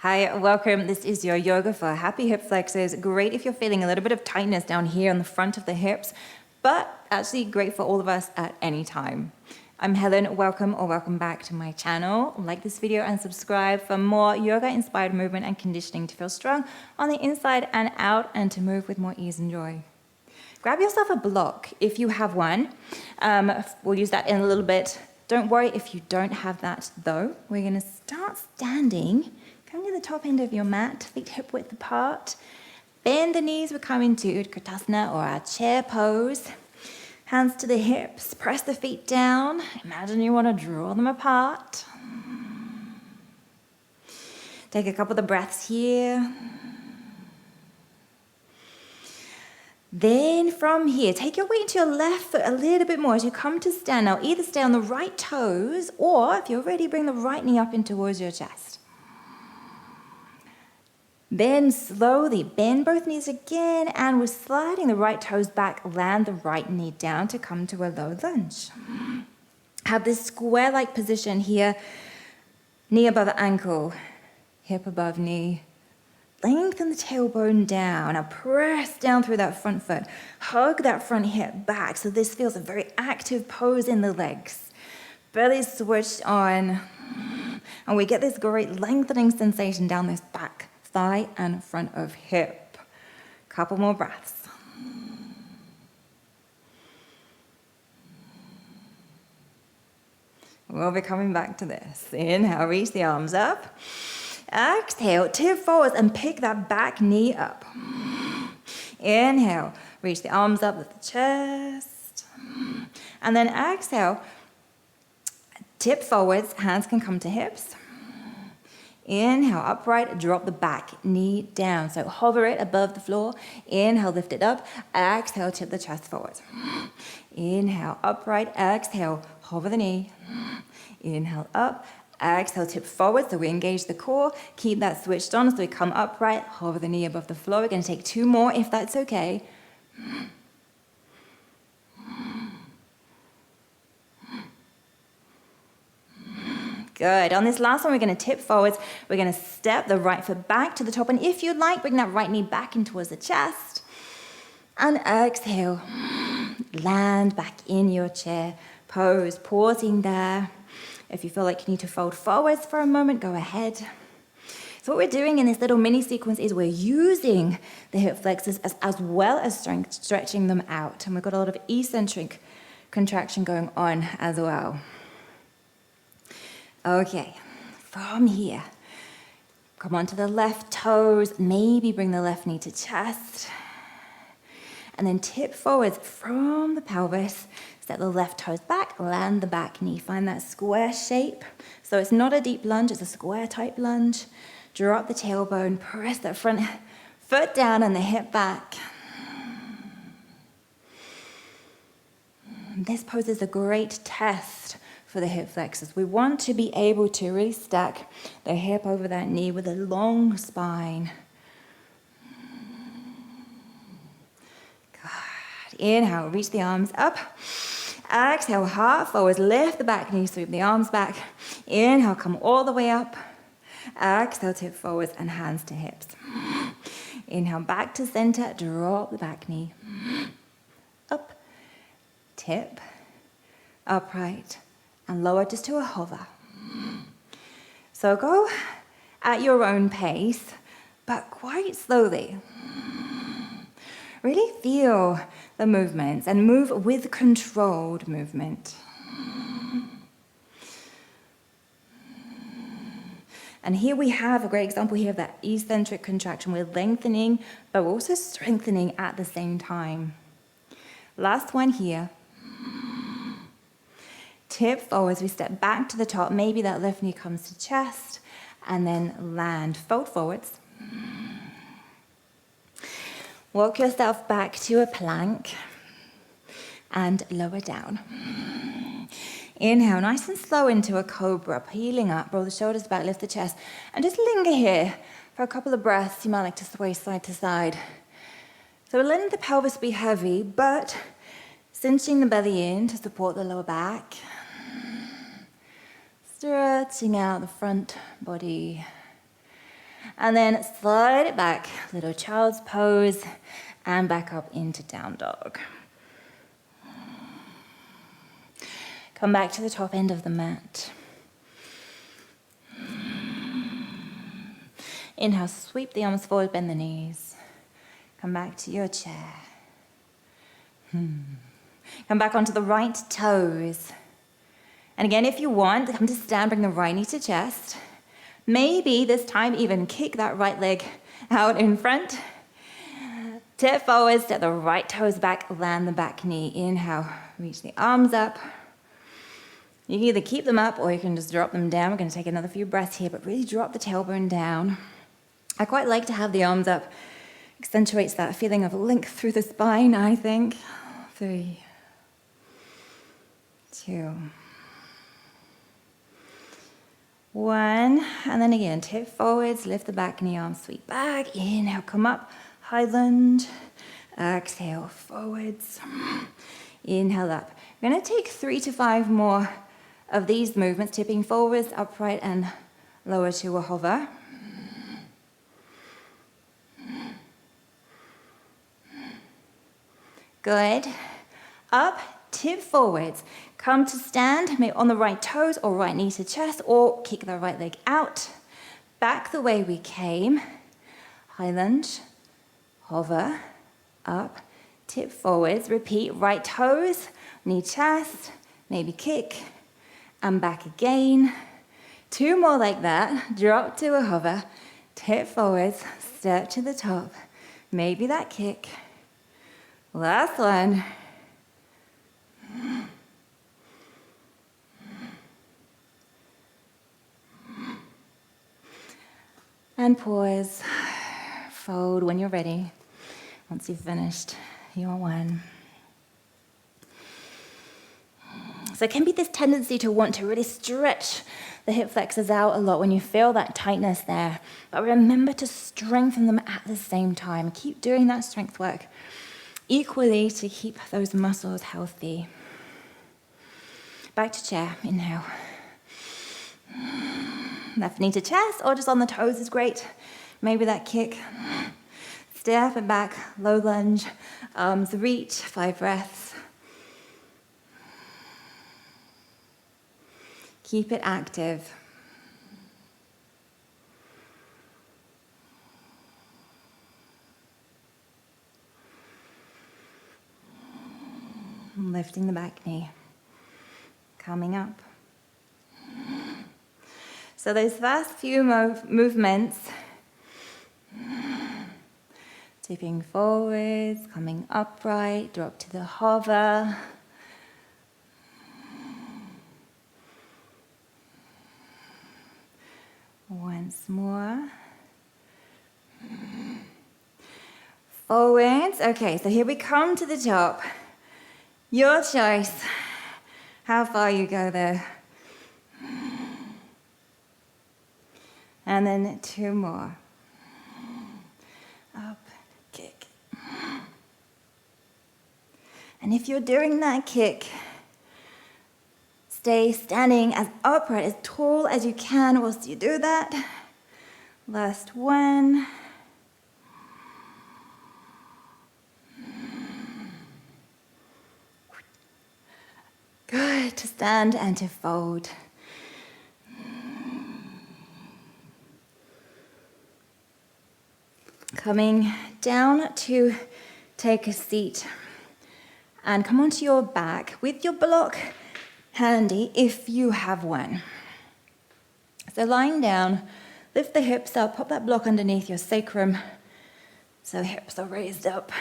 Hi, welcome. This is your yoga for happy hip flexors. Great if you're feeling a little bit of tightness down here on the front of the hips, but actually great for all of us at any time. I'm Helen. Welcome or welcome back to my channel. Like this video and subscribe for more yoga-inspired movement and conditioning to feel strong on the inside and out and to move with more ease and joy. Grab yourself a block if you have one. We'll use that in a little bit. Don't worry if you don't have that though. We're going to start standing. Come to the top end of your mat, feet hip width apart. Bend the knees, we're coming to Utkatasana or our chair pose. Hands to the hips, press the feet down. Imagine you want to draw them apart. Take a couple of breaths here. Then from here, take your weight into your left foot a little bit more as you come to stand. Now either stay on the right toes or if you're ready, bring the right knee up in towards your chest. Then slowly bend both knees again, and we're sliding the right toes back, land the right knee down to come to a low lunge. Have this square-like position here, knee above ankle, hip above knee. Lengthen the tailbone down. Now press down through that front foot. Hug that front hip back so this feels a very active pose in the legs. Belly switched on, and we get this great lengthening sensation down this back thigh and front of hip. Couple more breaths. We'll be coming back to this. Inhale, reach the arms up. Exhale, tip forwards and pick that back knee up. Inhale, reach the arms up with the chest. And then exhale, tip forwards, hands can come to hips. Inhale, upright, drop the back knee down. So hover it above the floor. Inhale, lift it up. Exhale, tip the chest forward. Inhale, upright. Exhale, hover the knee. Inhale, up. Exhale, tip forward. So we engage the core. Keep that switched on. So we come upright, hover the knee above the floor. We're going to take two more if that's okay. Good. On this last one, we're going to tip forwards. We're going to step the right foot back to the top. And if you'd like, bring that right knee back in towards the chest. And exhale. Land back in your chair pose. Pausing there. If you feel like you need to fold forwards for a moment, go ahead. So what we're doing in this little mini sequence is we're using the hip flexors as well as stretching them out. And we've got a lot of eccentric contraction going on as well. Okay, from here, come onto the left toes, maybe bring the left knee to chest, and then tip forwards from the pelvis, step the left toes back, land the back knee, find that square shape. So it's not a deep lunge, it's a square type lunge. Drop the tailbone, press that front foot down and the hip back. This pose is a great test for the hip flexors. We want to be able to really stack the hip over that knee with a long spine. Good. Inhale, reach the arms up. Exhale, heart forwards, lift the back knee, sweep the arms back. Inhale, come all the way up. Exhale, tip forwards and hands to hips. Inhale, back to center, drop the back knee. Up, tip, upright, and lower just to a hover. So go at your own pace, but quite slowly. Really feel the movements and move with controlled movement. And here we have a great example here of that eccentric contraction. We're lengthening, but we're also strengthening at the same time. Last one here. Tip forwards, we step back to the top, maybe that left knee comes to chest, and then land, fold forwards. Walk yourself back to a plank, and lower down. Inhale, nice and slow into a cobra, peeling up, roll the shoulders back, lift the chest, and just linger here for a couple of breaths. You might like to sway side to side. So we're letting the pelvis be heavy, but cinching the belly in to support the lower back. Stretching out the front body. And then slide it back, little child's pose, and back up into down dog. Come back to the top end of the mat. Inhale, sweep the arms forward, bend the knees. Come back to your chair. Come back onto the right toes. And again, if you want, come to stand, bring the right knee to chest. Maybe this time even kick that right leg out in front. Tip forward, step the right toes back, land the back knee. Inhale, reach the arms up. You can either keep them up or you can just drop them down. We're going to take another few breaths here, but really drop the tailbone down. I quite like to have the arms up. Accentuates that feeling of length through the spine, I think. 3, 2, 1. And then again, tip forwards, lift the back knee, arms sweep back. Inhale, come up, high lunge. Exhale, forwards. Inhale up. We're going to take 3 to 5 more of these movements, tipping forwards, upright, and lower to a hover. Good. Up, tip forwards. Come to stand, maybe on the right toes or right knee to chest, or kick the right leg out. Back the way we came. High lunge, hover, up, tip forwards. Repeat, right toes, knee chest, maybe kick, and back again. 2 more like that. Drop to a hover, tip forwards, step to the top, maybe that kick. Last one. And pause. Fold when you're ready. Once you've finished your one. So it can be this tendency to want to really stretch the hip flexors out a lot when you feel that tightness there. But remember to strengthen them at the same time. Keep doing that strength work. Equally to keep those muscles healthy. Back to chair, inhale. Left knee to chest or just on the toes is great. Maybe that kick. Step it back, low lunge, arms reach, 5 breaths. Keep it active. Lifting the back knee, coming up. So those first few movements, tipping forwards, coming upright, drop to the hover. Once more. Forwards. Okay, so here we come to the top. Your choice, how far you go there. And then 2 more. Up, kick. And if you're doing that kick, stay standing as upright, as tall as you can whilst you do that. Last one. Good, to stand and to fold. Coming down to take a seat and come onto your back with your block handy if you have one. So lying down, lift the hips up, pop that block underneath your sacrum so hips are raised up.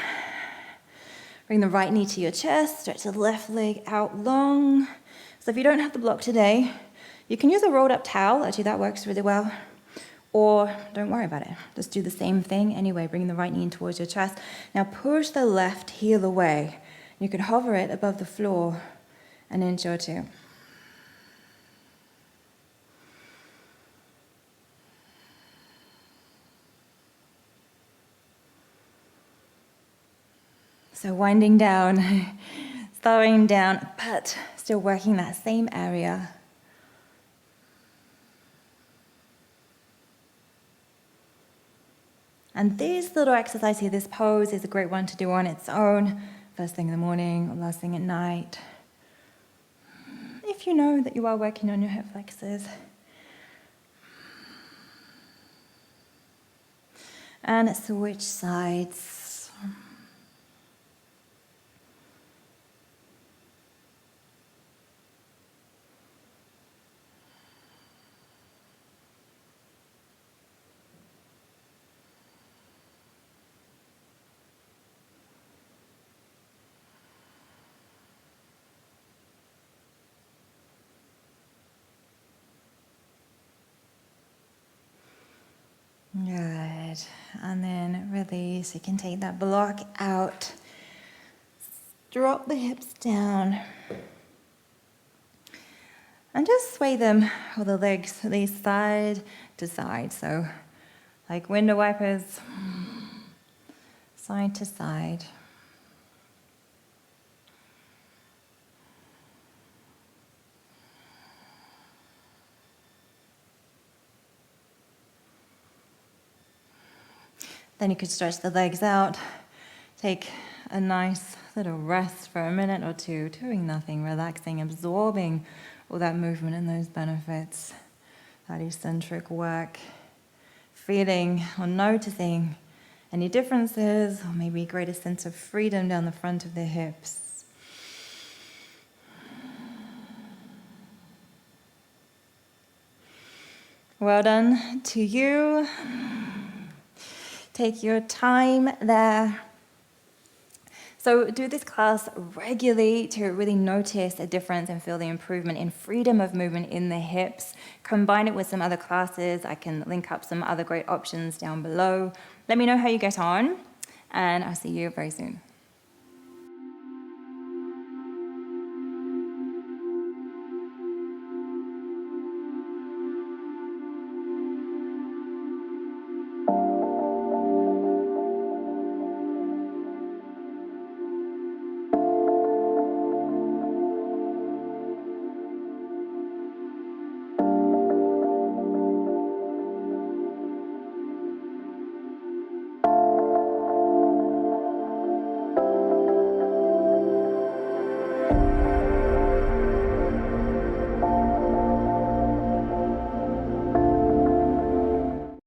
Bring the right knee to your chest, stretch the left leg out long. So if you don't have the block today, you can use a rolled up towel. Actually, that works really well. Or don't worry about it. Just do the same thing anyway, bring the right knee in towards your chest. Now push the left heel away. You can hover it above the floor an inch or 2. So winding down, slowing down, but still working that same area. And this little exercise here, this pose, is a great one to do on its own, first thing in the morning or last thing at night. If you know that you are working on your hip flexors. And switch sides. Good. And then release. You can take that block out. Drop the hips down. And just sway them, or the legs, at least side to side. So, like window wipers, side to side. Then you could stretch the legs out, take a nice little rest for a minute or two, doing nothing, relaxing, absorbing all that movement and those benefits, that eccentric work, feeling or noticing any differences, or maybe a greater sense of freedom down the front of the hips. Well done to you. Take your time there. So do this class regularly to really notice a difference and feel the improvement in freedom of movement in the hips. Combine it with some other classes. I can link up some other great options down below. Let me know how you get on, and I'll see you very soon.